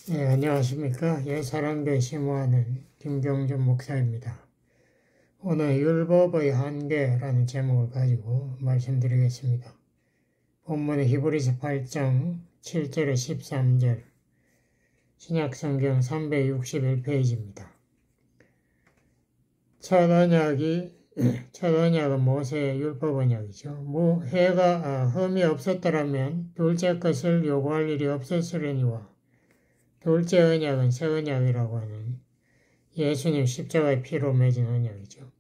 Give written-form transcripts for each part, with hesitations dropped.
네, 안녕하십니까. 옛사랑교회 심호하는 김경준 목사입니다. 오늘 율법의 한계라는 제목을 가지고 말씀드리겠습니다. 본문은 히브리서 8장 7절에 13절, 신약성경 361페이지입니다. 첫 언약은 모세의 율법 언약이죠. 흠이 없었더라면 둘째 것을 요구할 일이 없었으려니와 둘째 언약은 새 언약이라고 하는 예수님 십자가의 피로 맺은 언약이죠.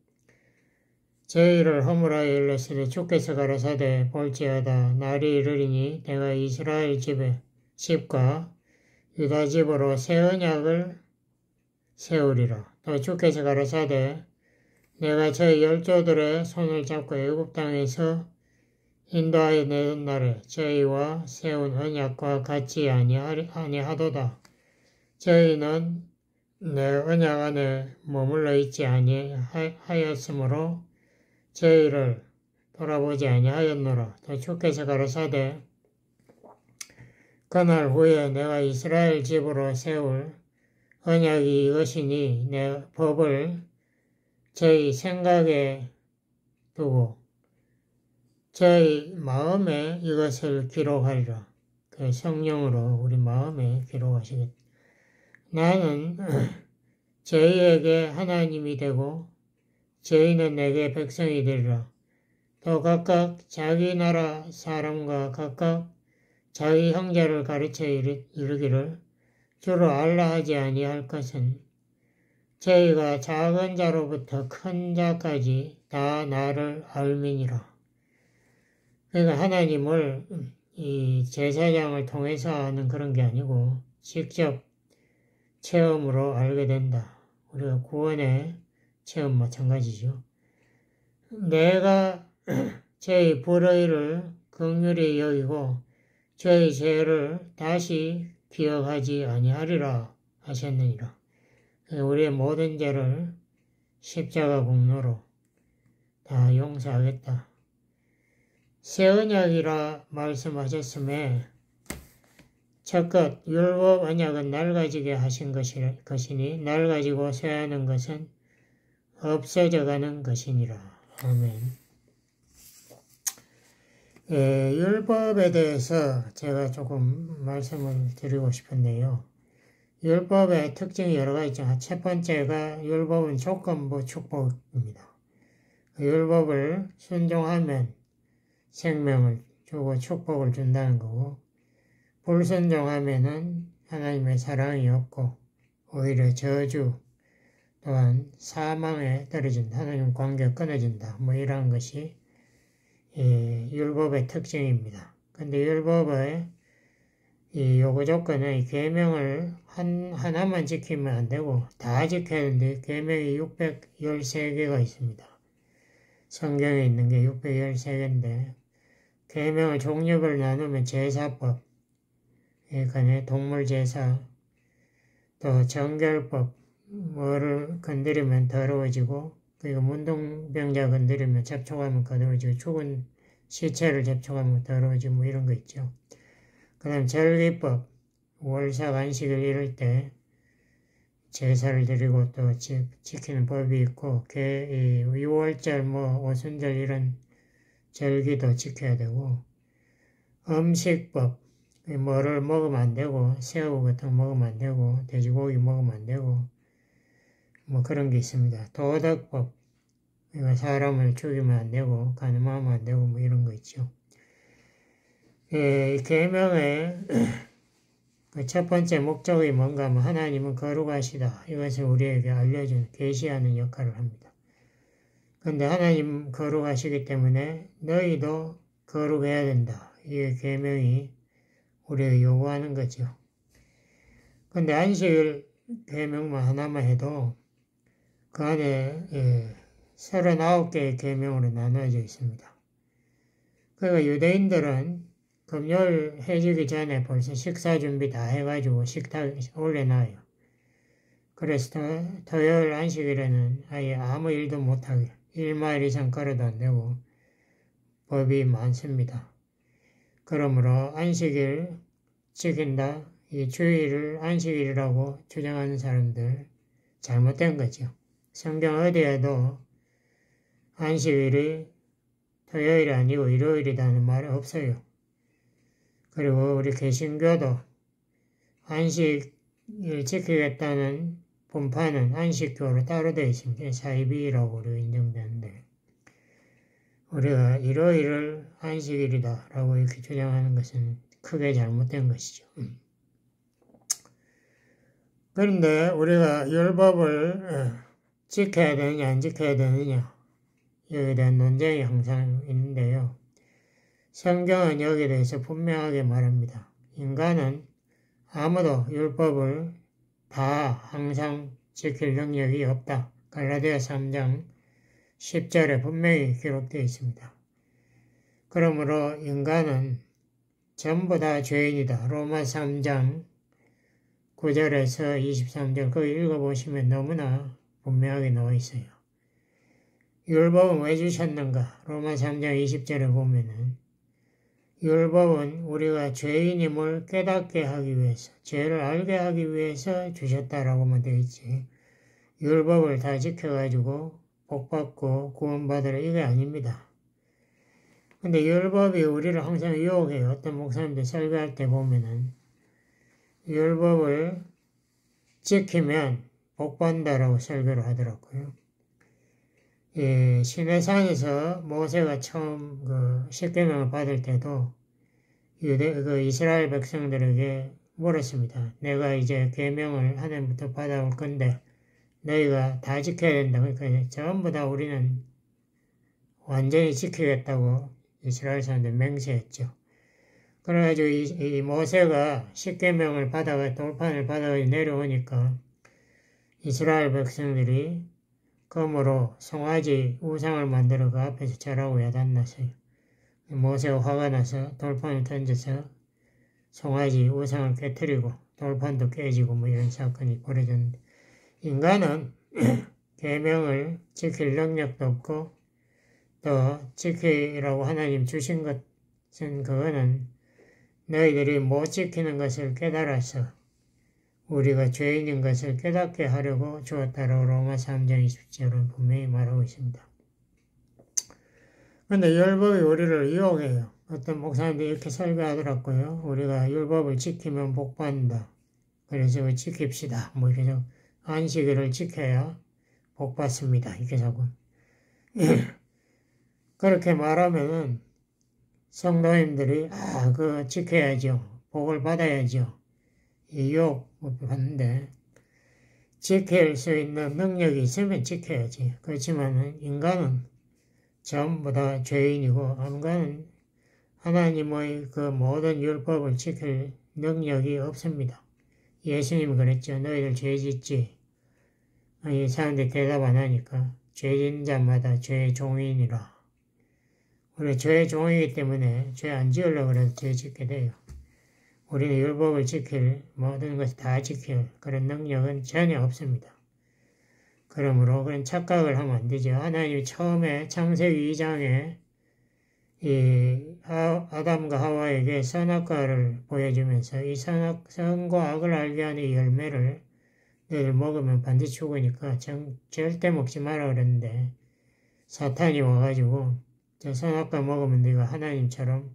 저희를 허물하여 일렀으되 주께서 가라사대 볼지어다 날이 이르리니 내가 이스라엘 집과 유다 집으로 새 언약을 세우리라. 또 주께서 가라사대 내가 저희 열조들의 손을 잡고 애굽 땅에서 인도하여 내던 날에 저희와 세운 언약과 같지 아니하도다. 저희는 내 언약 안에 머물러 있지 아니하였으므로 저희를 돌아보지 아니하였노라. 또 주께서 가라사대 그날 후에 내가 이스라엘 집으로 세울 언약이 이것이니 내 법을 저희 생각에 두고 저희 마음에 이것을 기록하리라. 그 성령으로 우리 마음에 기록하시겠다. 나는 저희에게 하나님이 되고 저희는 내게 백성이 되리라. 또 각각 자기 나라 사람과 각각 자기 형제를 가르쳐 이르기를 주로 알라 하지 아니할 것은 저희가 작은 자로부터 큰 자까지 다 나를 알미니라. 그러니까 하나님을 이 제사장을 통해서 하는 그런 게 아니고 직접 체험으로 알게 된다. 우리가 구원의 체험 마찬가지죠. 내가 저희 불의를 긍휼히 여기고 저희 죄를 다시 기억하지 아니하리라 하셨느니라. 우리의 모든 죄를 십자가 공로로 다 용서하겠다. 새 언약이라 말씀하셨음에 첫것 율법 언약은 낡아지게 하신 것이니 낡아지고 쇠하는 것은 없어져가는 것이니라. 아멘. 율법에 대해서 제가 조금 말씀을 드리고 싶은데요. 율법의 특징이 여러 가지 있죠. 첫 번째가 율법은 조건부 축복입니다. 율법을 순종하면 생명을 주고 축복을 준다는 거고 불순종하면은 하나님의 사랑이 없고 오히려 저주 또한 사망에 떨어진다. 하나님 관계가 끊어진다. 뭐 이런 것이 율법의 특징입니다. 근데 율법의 이 요구 조건은 계명을 하나만 지키면 안 되고 다 지켜야 하는데 계명이 613개가 있습니다. 성경에 있는 게 613개인데 계명을 종류별 나누면 제사법, 그러니까 동물제사, 또 정결법, 뭐를 건드리면 더러워지고, 그리고 문둥병자 건드리면 접촉하면 더러워지고, 죽은 시체를 접촉하면 더러워지고, 뭐 이런 거 있죠. 그 다음 절기법, 월삭 안식을 이룰 때 제사를 드리고 또 지키는 법이 있고, 유월절, 오순절 이런 절기도 지켜야 되고, 음식법, 뭐를 먹으면 안 되고, 새우 같은 거 먹으면 안 되고, 돼지고기 먹으면 안 되고, 뭐 그런 게 있습니다. 도덕법, 사람을 죽이면 안 되고, 간음하면 안 되고, 뭐 이런 거 있죠. 계명의 첫 번째 목적이 뭔가 하면 하나님은 거룩하시다. 이것을 우리에게 알려준, 계시하는 역할을 합니다. 근데 하나님 거룩하시기 때문에 너희도 거룩해야 된다. 이게 계명이 우리에게 요구하는 거죠. 근데 안식일 계명만 하나만 해도 그 안에 39개의 계명으로 나누어져 있습니다. 그러니까 유대인들은 금요일 해지기 전에 벌써 식사 준비 다 해가지고 식탁 올려놔요. 그래서 토요일 안식일에는 아예 아무 일도 못하게 1마일 이상 걸어도 안 되고 법이 많습니다. 그러므로 안식일 지킨다, 이 주일을 안식일이라고 주장하는 사람들 잘못된 거죠. 성경 어디에도 안식일이 토요일이 아니고 일요일이라는 말이 없어요. 그리고 우리 개신교도 안식일 지키겠다는 분파는 안식교로 따로 되어 있습니다. 사이비라고 우리가 인정되는데 우리가 일요일을 안식일이다 라고 이렇게 주장하는 것은 크게 잘못된 것이죠. 그런데 우리가 율법을 지켜야 되느냐 안 지켜야 되느냐 여기에 대한 논쟁이 항상 있는데요. 성경은 여기에 대해서 분명하게 말합니다. 인간은 아무도 율법을 다 항상 지킬 능력이 없다. 갈라디아 3장 10절에 분명히 기록되어 있습니다. 그러므로 인간은 전부 다 죄인이다. 로마 3장 9절에서 23절 거기 읽어보시면 너무나 분명하게 나와 있어요. 율법은 왜 주셨는가? 로마 3장 20절에 보면은 율법은 우리가 죄인임을 깨닫게 하기 위해서, 죄를 알게 하기 위해서 주셨다라고만 되어 있지. 율법을 다 지켜가지고 복받고 구원받으라 이게 아닙니다. 근데 율법이 우리를 항상 유혹해요. 어떤 목사님들 설교할 때 보면은 율법을 지키면 복받는다라고 설교를 하더라고요. 예, 시내산에서 모세가 처음 십계명을 받을 때도 이스라엘 백성들에게 물었습니다. 내가 이제 계명을 하나님부터 받아올 건데 너희가 다 지켜야 된다. 그러니까 전부 다 우리는 완전히 지키겠다고 이스라엘 사람들 맹세했죠. 그래가지고 이 모세가 십계명을 받아가 돌판을 받아가 내려오니까 이스라엘 백성들이 검으로 송아지 우상을 만들어 그 앞에서 절하고 야단났어요. 모세가 화가 나서 돌판을 던져서 송아지 우상을 깨뜨리고 돌판도 깨지고 뭐 이런 사건이 벌어졌는데 인간은 계명을 지킬 능력도 없고 또 지키라고 하나님 주신 것은 그거는 너희들이 못 지키는 것을 깨달아서 우리가 죄인인 것을 깨닫게 하려고 주었다라고 로마 3장 20절은 분명히 말하고 있습니다. 그런데 율법이 우리를 유혹해요. 어떤 목사님들이 이렇게 설교하더라고요. 우리가 율법을 지키면 복받는다. 그래서 지킵시다. 뭐 이렇게 안식일을 지켜야 복받습니다. 이렇게 자꾸. 그렇게 말하면은 성도님들이 그거 지켜야죠. 복을 받아야죠. 이 유혹 받는데 지킬 수 있는 능력이 있으면 지켜야지. 그렇지만 인간은 전부 다 죄인이고 인간은 하나님의 그 모든 율법을 지킬 능력이 없습니다. 예수님이 그랬죠. 너희들 죄 짓지. 이 사람들이 대답 안 하니까 죄 짓는 자마다 죄의 종이니라. 우리 죄의 종이기 때문에 죄 안 지으려고 해도 죄 짓게 돼요. 우리는 율법을 지킬 모든 것을 다 지킬 그런 능력은 전혀 없습니다. 그러므로 그런 착각을 하면 안 되죠. 하나님이 처음에 창세기 2장에 이 아담과 하와에게 선악과를 보여주면서 이 선과 악을 알게 하는 이 열매를 너희들 먹으면 반드시 죽으니까 절대 먹지 마라 그랬는데 사탄이 와가지고 저 선악과 먹으면 네가 하나님처럼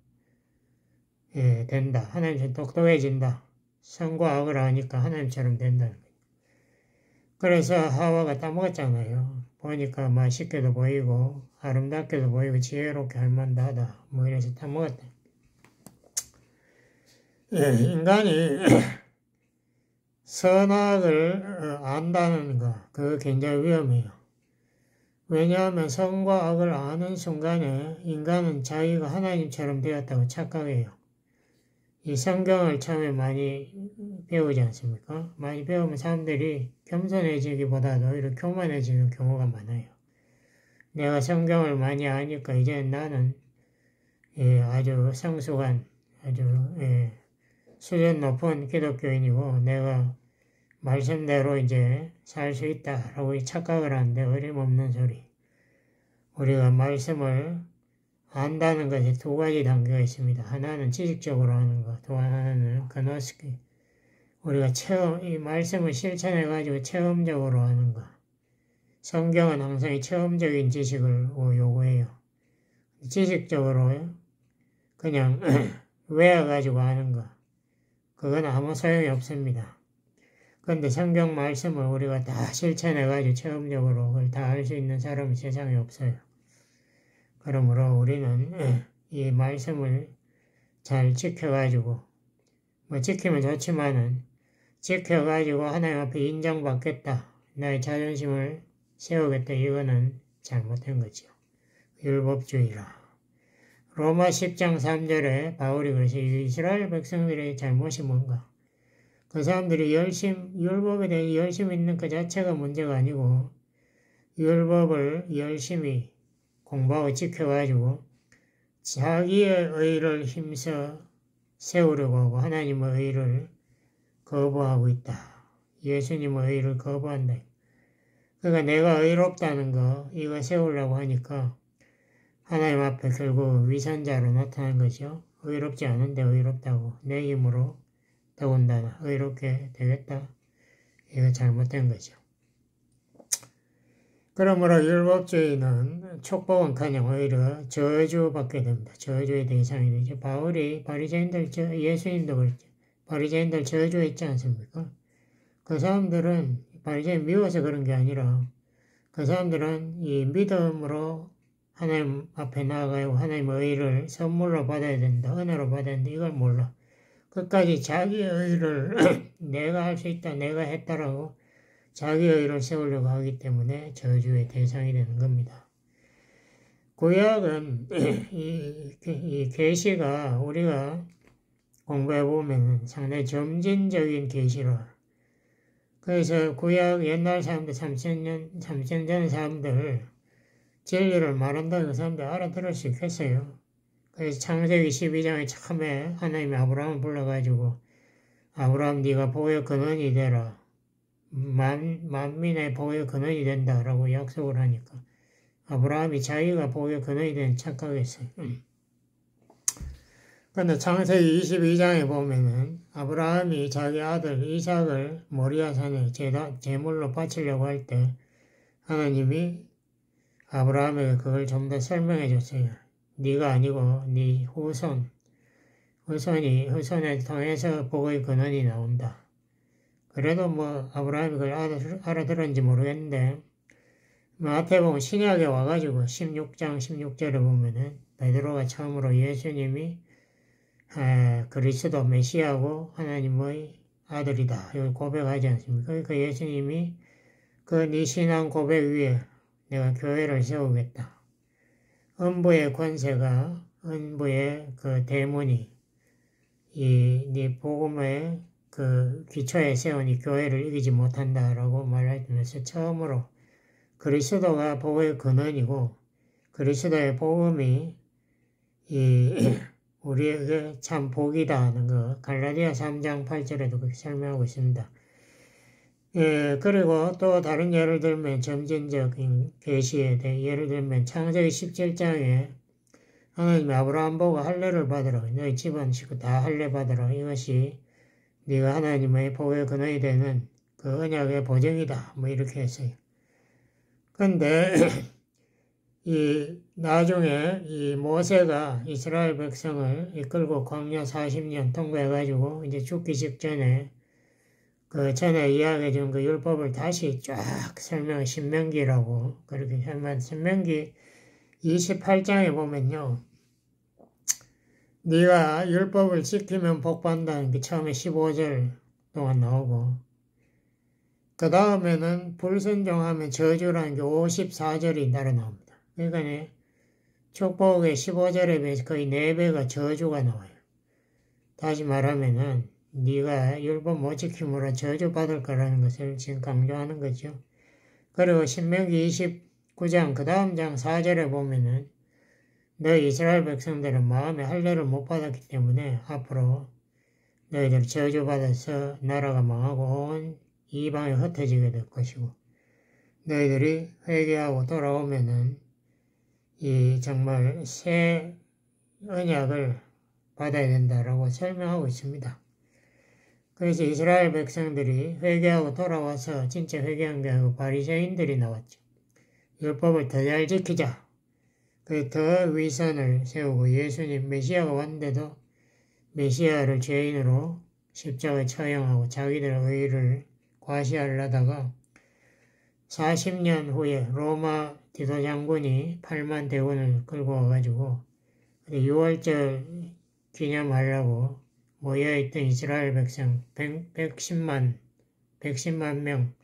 된다. 하나님처럼 똑똑해진다. 선과 악을 아니까 하나님처럼 된다는 거예요. 그래서 하와가 따먹었잖아요. 보니까 맛있게도 보이고 아름답게도 보이고 지혜롭게 할만하다. 뭐 이래서 따먹었다. 인간이 선악을 안다는 거 그거 굉장히 위험해요. 왜냐하면 선과 악을 아는 순간에 인간은 자기가 하나님처럼 되었다고 착각해요. 이 성경을 처음에 많이 배우지 않습니까? 많이 배우면 사람들이 겸손해지기보다도 이렇게 교만해지는 경우가 많아요. 내가 성경을 많이 아니까 이제 나는 아주 성숙한 아주 수준 높은 기독교인이고 내가 말씀대로 이제 살 수 있다라고 착각을 하는데 어림없는 소리. 우리가 말씀을 안다는 것에 두 가지 단계가 있습니다. 하나는 지식적으로 하는 것, 또 하나는 그노스키, 우리가 이 말씀을 실천해가지고 체험적으로 하는 거. 성경은 항상 체험적인 지식을 요구해요. 지식적으로 그냥 외워가지고 하는 거. 그건 아무 소용이 없습니다. 그런데 성경 말씀을 우리가 다 실천해가지고 체험적으로 그걸 다 할 수 있는 사람이 세상에 없어요. 그러므로 우리는 이 말씀을 잘 지켜가지고, 지키면 좋지만은, 지켜가지고 하나님 앞에 인정받겠다. 나의 자존심을 세우겠다. 이거는 잘못된 거죠. 율법주의라. 로마 10장 3절에 바울이 그러죠. 이스라엘 백성들의 잘못이 뭔가? 그 사람들이 율법에 대해 열심히 있는 그 자체가 문제가 아니고, 율법을 열심히 공부하고 지켜가지고, 자기의 의를 힘써 세우려고 하고, 하나님의 의를 거부하고 있다. 예수님의 의를 거부한다. 그러니까 내가 의롭다는 거, 이거 세우려고 하니까, 하나님 앞에 결국 위선자로 나타난 거죠. 의롭지 않은데 의롭다고. 내 힘으로 더군다나 의롭게 되겠다. 이거 잘못된 거죠. 그러므로 율법주의는 축복은커녕 오히려 저주받게 됩니다. 저주의 대상이 되죠. 바울이 바리새인들, 예수님도 그랬죠. 바리새인들 저주했지 않습니까? 그 사람들은 바리새인 미워서 그런 게 아니라 그 사람들은 이 믿음으로 하나님 앞에 나아가고 하나님의 의를 선물로 받아야 된다. 은혜로 받아야 된다. 이걸 몰라. 끝까지 자기의 의를 내가 할 수 있다. 내가 했다라고 자기의 의를 세우려고 하기 때문에 저주의 대상이 되는 겁니다. 구약은 이 계시가 우리가 공부해보면 상당히 점진적인 계시라. 그래서 구약 옛날 사람들 3,000년 전 사람들 진리를 말한다는 그 사람들 알아들을 수 있겠어요. 그래서 창세기 12장에 처음에 하나님이 아브라함을 불러가지고 아브라함 네가 복의 근원이 되라. 만민의 복의 근원이 된다라고 약속을 하니까 아브라함이 자기가 복의 근원이 된 착각했어요. 그런데 창세기 22장에 보면은 아브라함이 자기 아들 이삭을 모리아산에 제물로 바치려고 할 때 하나님이 아브라함에게 그걸 좀 더 설명해 줬어요. 네가 아니고 네 후손에 통해서 복의 근원이 나온다. 그래도 아브라함이 그걸 알아들었는지 모르겠는데 마태복음 신약에 와가지고 16장 16절에 보면은 베드로가 처음으로 예수님이 그리스도 메시아고 하나님의 아들이다. 이걸 고백하지 않습니까? 그러니까 예수님이 그 네 신앙 고백 위에 내가 교회를 세우겠다. 음부의 권세가 음부의 그 대문이 네 복음의 그 기초에 세우니 교회를 이기지 못한다라고 말하면서 처음으로 그리스도가 복의 근원이고 그리스도의 복음이 우리에게 참 복이다 하는 거 갈라디아 3장 8절에도 그렇게 설명하고 있습니다. 그리고 또 다른 예를 들면 점진적인 계시에 대해 예를 들면 창세기 17장에 하나님이 아브라함 보고 할례를 받으라. 너희 집안 식구 다 할례 받으라. 이것이 네가 하나님의 복의 근원이 되는 그 언약의 보증이다. 이렇게 했어요. 근데 나중에 이 모세가 이스라엘 백성을 이끌고 광야 40년 통과해가지고 이제 죽기 직전에 그 전에 이야기해 준 그 율법을 다시 쫙 설명, 신명기라고 그렇게 설명, 신명기 28장에 보면요. 네가 율법을 지키면 복받는다는 게 처음에 15절 동안 나오고 그 다음에는 불순종하면 저주라는 게 54절이 따라 나옵니다. 그러니까 축복의 15절에 비해서 거의 4배가 저주가 나와요. 다시 말하면은 네가 율법 못 지킴으로 저주받을 거라는 것을 지금 강조하는 거죠. 그리고 신명기 29장 그 다음 장 4절에 보면은 너희 이스라엘 백성들은 마음에 할례를 못 받았기 때문에 앞으로 너희들 저주받아서 나라가 망하고 온 이방에 흩어지게 될 것이고 너희들이 회개하고 돌아오면은 정말 새 언약을 받아야 된다라고 설명하고 있습니다. 그래서 이스라엘 백성들이 회개하고 돌아와서 진짜 회개한 게 아니고 바리새인들이 나왔죠. 율법을 더 잘 지키자. 더 위선을 세우고 예수님 메시아가 왔는데도 메시아를 죄인으로 십자가에 처형하고 자기들의 의를 과시하려다가 40년 후에 로마 디도 장군이 8만 대군을 끌고 와가지고 6월절 기념하려고 모여있던 이스라엘 백성 110만 명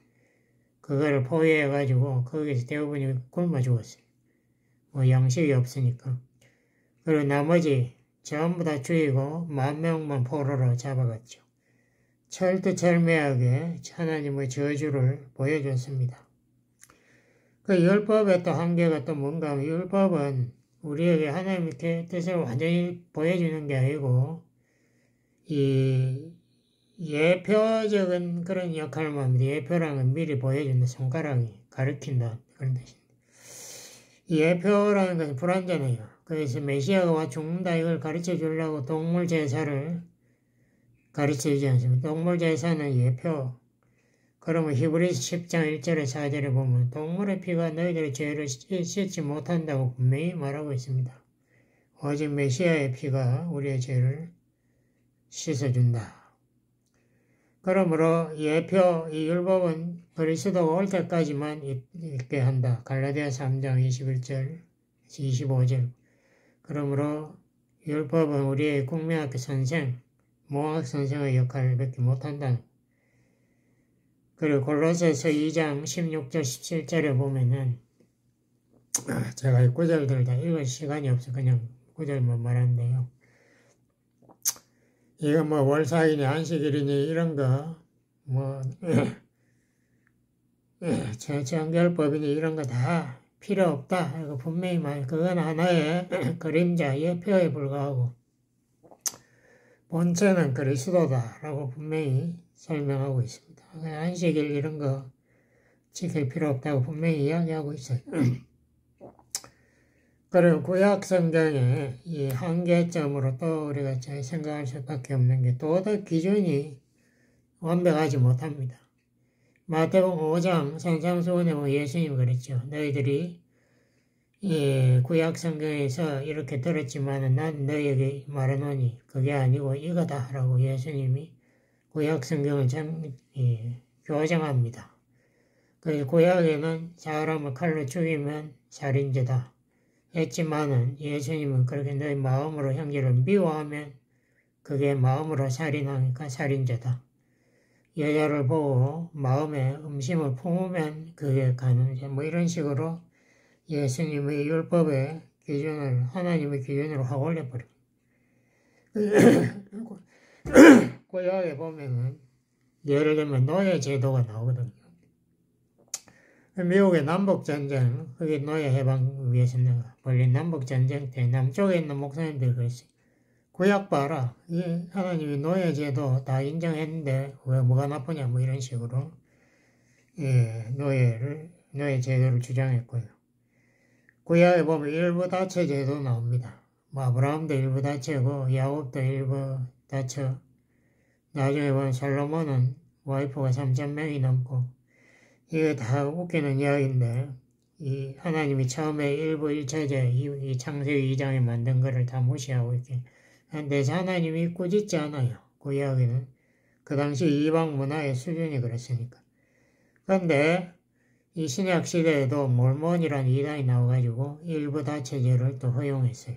그거를 포위해가지고 거기서 대부분이 굶어 죽었어요. 뭐 양식이 없으니까. 그리고 나머지 전부 다 죽이고 10,000명만 포로로 잡아갔죠. 철두철미하게 하나님의 저주를 보여줬습니다. 그 율법의 또 한계가 또 뭔가 하면 율법은 우리에게 하나님의 뜻을 완전히 보여주는 게 아니고 이 예표적인 그런 역할만 합니다. 예표라는 건 미리 보여준다. 손가락이 가리킨다. 그런 뜻입니다. 이 예표라는 것은 불완전해요. 그래서 메시아가 와 죽는다 이걸 가르쳐 주려고 동물 제사를 가르쳐 주지 않습니다. 동물 제사는 예표. 그러면 히브리서 10장 1절에 4절에 보면 동물의 피가 너희들의 죄를 씻지 못한다고 분명히 말하고 있습니다. 오직 메시아의 피가 우리의 죄를 씻어준다. 그러므로 예표, 이 율법은 그리스도가 올 때까지만 있게 한다. 갈라디아 3장 21절, 25절. 그러므로 율법은 우리의 국민학교 선생, 모학 선생의 역할을 밖에 못한다. 그리고 골로새서 2장 16절, 17절에 보면은 제가 이 구절들 다 읽을 시간이 없어 그냥 구절만 말하는데요. 이거 뭐 월사이니 안식일이니 이런 거 뭐 정결법이니 이런 거 다 필요 없다. 이거 분명히 그건 하나의 그림자, 예표에 불과하고 본체는 그리스도다라고 분명히 설명하고 있습니다. 안식일 이런 거 지킬 필요 없다고 분명히 이야기하고 있어요. 그리고 구약 성경의 이 한계점으로 또 우리가 잘 생각할 수밖에 없는 게 도덕 기준이 완벽하지 못합니다. 마태복음 5장 산상수훈에 보면 예수님이 그랬죠. 너희들이 구약 성경에서 이렇게 들었지만 난 너희에게 말하노니 그게 아니고 이거다 라고 예수님이 구약 성경을 교정합니다. 그래서 구약에는 사람을 칼로 죽이면 살인죄다 했지만은 예수님은 그렇게 너희 마음으로 형제를 미워하면 그게 마음으로 살인하니까 살인죄다. 여자를 보고 마음에 음심을 품으면 그게 간음죄. 뭐 이런 식으로 예수님의 율법의 기준을 하나님의 기준으로 확 올려버립니다. 구약에 보면은 예를 들면 노예 제도가 나오거든요. 미국의 남북전쟁, 그게 노예 해방 위해서 벌린 남북전쟁 때 남쪽에 있는 목사님들이 그랬어요. 구약 봐라. 하나님이 노예 제도 다 인정했는데 왜 뭐가 나쁘냐 뭐 이런 식으로 노예 제도를 주장했고요. 구약에 보면 일부 다처 제도 나옵니다. 뭐 아브라함도 일부 다처고 야곱도 일부 다처. 나중에 보면 솔로몬은 와이프가 3,000명이 넘고 이게 다 웃기는 이야기인데 이 하나님이 처음에 일부 1차제 이 창세기 2장에 만든 거를 다 무시하고 이렇게 근데 하나님이 꾸짖지 않아요. 그 이야기는 그 당시 이방 문화의 수준이 그랬으니까. 그런데 이 신약 시대에도 몰몬이라는 이단이 나와가지고 일부 다처제를 또 허용했어요.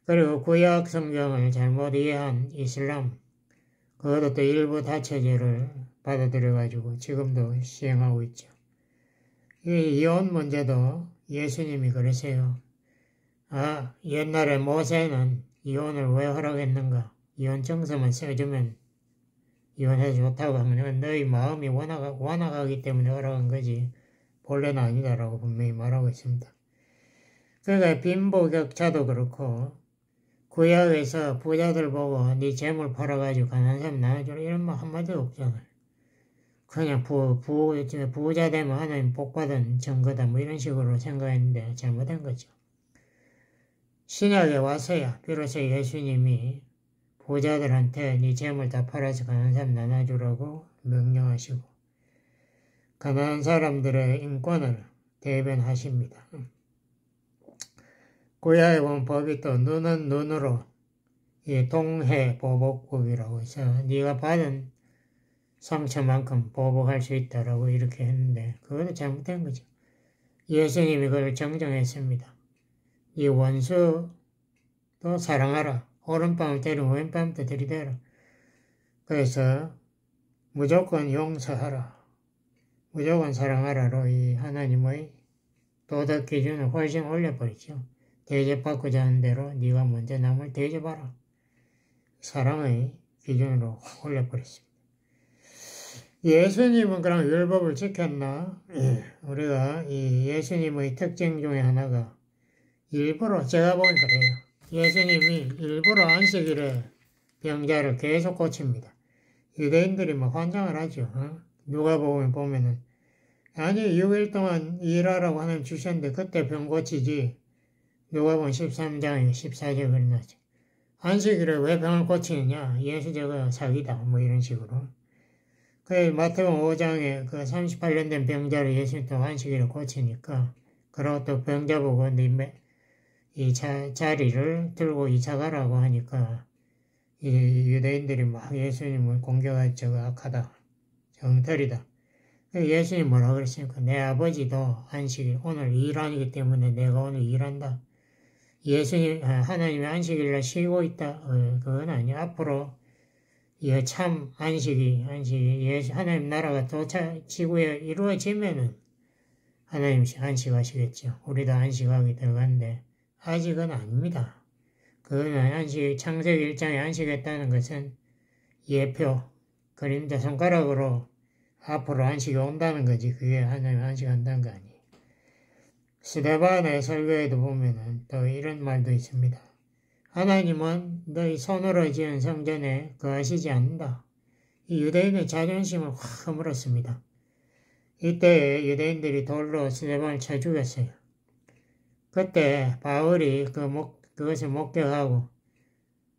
그리고 구약 성경을 잘못 이해한 이슬람 그것도 또 일부 다처제를 받아들여가지고 지금도 시행하고 있죠. 이 이혼 문제도 예수님이 그러세요. 옛날에 모세는 이혼을 왜 허락했는가? 이혼 증서만 써주면 이혼해서 좋다고 하면 너희 마음이 완악하기 때문에 허락한 거지 본래는 아니다라고 분명히 말하고 있습니다. 그러니까 빈부격차도 그렇고 구약에서 부자들 보고 네 재물 팔아가지고 가난한 사람 나눠주라 이런 말 한마디도 없잖아요. 그냥 부자 되면 하나님 복받은 증거다 뭐 이런 식으로 생각했는데 잘못된 거죠. 신약에 와서야 비로소 예수님이 부자들한테 네 재물 다 팔아서 가난한 사람 나눠주라고 명령하시고 가난한 사람들의 인권을 대변하십니다. 구약에 보면 법이 또 눈은 눈으로 동해보복법이라고 해서 네가 받은 상처만큼 보복할 수 있다라고 이렇게 했는데 그거는 잘못된 거죠. 예수님이 그걸 정정했습니다. 이 원수도 사랑하라. 오른밤을 때리고 왼밤도 들이대라. 그래서 무조건 용서하라. 무조건 사랑하라로 이 하나님의 도덕 기준을 훨씬 올려버리죠. 대접받고자 하는 대로 네가 먼저 남을 대접하라. 사랑의 기준으로 올려버렸습니다. 예수님은 그럼 율법을 지켰나? 우리가 이 예수님의 특징 중에 하나가 일부러 제가 보니까 그래요. 예수님이 일부러 안식일에 병자를 계속 고칩니다. 유대인들이 막 환장을 하죠. 누가복음에 보면은 아니 6일 동안 일하라고 하나님 주셨는데 그때 병 고치지. 누가복음 13장에 14절에 그러나죠. 안식일에 왜 병을 고치느냐? 예수 저거 사기다. 뭐 이런 식으로. 그 마태복음 5장에 그 38년 된 병자를 예수님 또 안식일에 고치니까 그러고 또 병자 보고 이 자리를 들고 이사 가라고 하니까 이 유대인들이 막 예수님을 공격하지 저거 악하다. 정털이다. 예수님 뭐라 그랬습니까? 내 아버지도 안식일 오늘 일하기 때문에 내가 오늘 일한다. 예수님 하나님이 안식일날 쉬고 있다. 그건 아니야. 앞으로 참 안식이 하나님 나라가 지구에 이루어지면은 하나님이 안식하시겠죠. 우리도 안식하게 들어가는데 아직은 아닙니다. 그거는 창세기 1장에 안식했다는 것은 예표, 그림자 손가락으로 앞으로 안식이 온다는 거지. 그게 하나님 안식한다는 거 아니에요. 스데반의 설교에도 보면은 또 이런 말도 있습니다. 하나님은 너희 손으로 지은 성전에 거하시지 않는다. 이 유대인의 자존심을 확 허물었습니다. 이때 유대인들이 돌로 스데반을 쳐 죽였어요. 그때 바울이 그것을 목격하고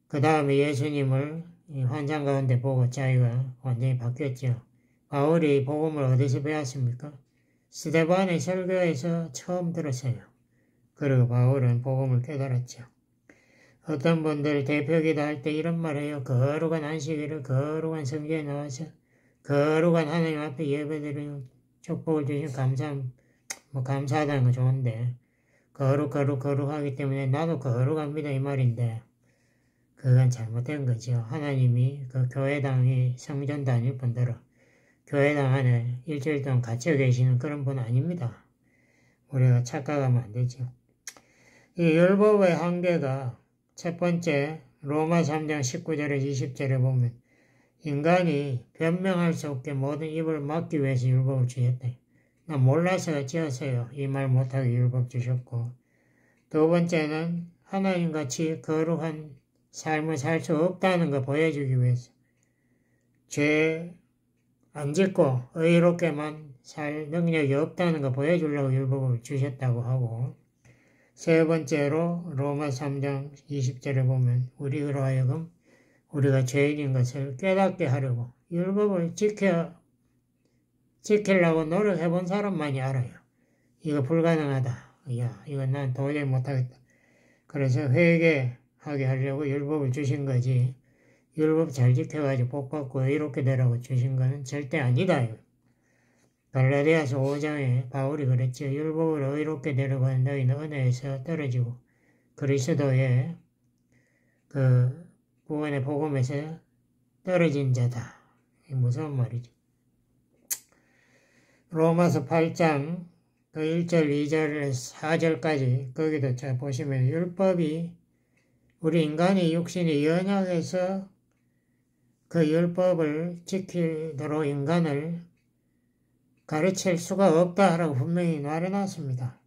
그 다음에 예수님을 환상 가운데 보고 자기가 완전히 바뀌었죠. 바울이 복음을 어디서 배웠습니까? 스데반의 설교에서 처음 들었어요. 그리고 바울은 복음을 깨달았죠. 어떤 분들 대표기도 할 때 이런 말 해요. 거룩한 안식일을 거룩한 성경에 나와서 거룩한 하나님 앞에 예배드리는 축복을 주신 감사하다는 거 좋은데 거룩하기 때문에 나도 거룩합니다 이 말인데 그건 잘못된 거죠. 하나님이 그 교회당이 성전 다닐 뿐더러 교회당 안에 일주일 동안 갇혀 계시는 그런 분 아닙니다. 우리가 착각하면 안 되죠. 이 율법의 한계가 첫 번째 로마 3장 19절에 20절에 보면 인간이 변명할 수 없게 모든 입을 막기 위해서 율법을 주셨다. 나 몰라서 지었어요. 이 말 못하게 율법 주셨고 두 번째는 하나님같이 거룩한 삶을 살 수 없다는 거 보여주기 위해서 죄 안 짓고 의롭게만 살 능력이 없다는 거 보여주려고 율법을 주셨다고 하고 세 번째로 로마 3장 20절에 보면 우리로 하여금 우리가 죄인인 것을 깨닫게 하려고 율법을 지키려고 노력해본 사람만이 알아요. 이거 불가능하다. 야, 이건 난 도저히 못하겠다. 그래서 회개하게 하려고 율법을 주신 거지. 율법 잘 지켜가지고 복받고 의롭게 되라고 주신 거는 절대 아니다. 갈라디아서 5장에 바울이 그랬죠. 율법으로 의롭게 되려고 하는 너희는 은혜에서 떨어지고 그리스도의 그 구원의 복음에서 떨어진 자다. 무서운 말이죠. 로마서 8장 그 1절, 2절, 4절까지 거기도 잘 보시면 율법이 우리 인간의 육신이 연약해서 그 율법을 지키도록 인간을 가르칠 수가 없다라고 분명히 말해놨습니다.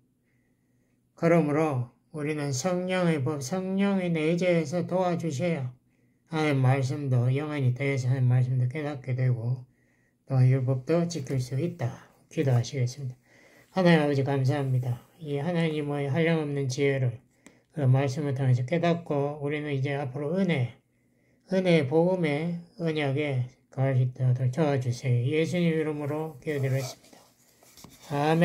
그러므로 우리는 성령의 법, 성령의 내재에서 도와주셔야 하나님 말씀도 영원히 더해서 하나님 말씀도 깨닫게 되고 또 율법도 지킬 수 있다. 기도하시겠습니다. 하나님 아버지 감사합니다. 이 하나님의 한량없는 지혜를 그 말씀을 통해서 깨닫고 우리는 이제 앞으로 은혜, 복음의 언약에 거할 수 있도록 도와주세요. 예수님 이름으로 기도드렸습니다. 아멘.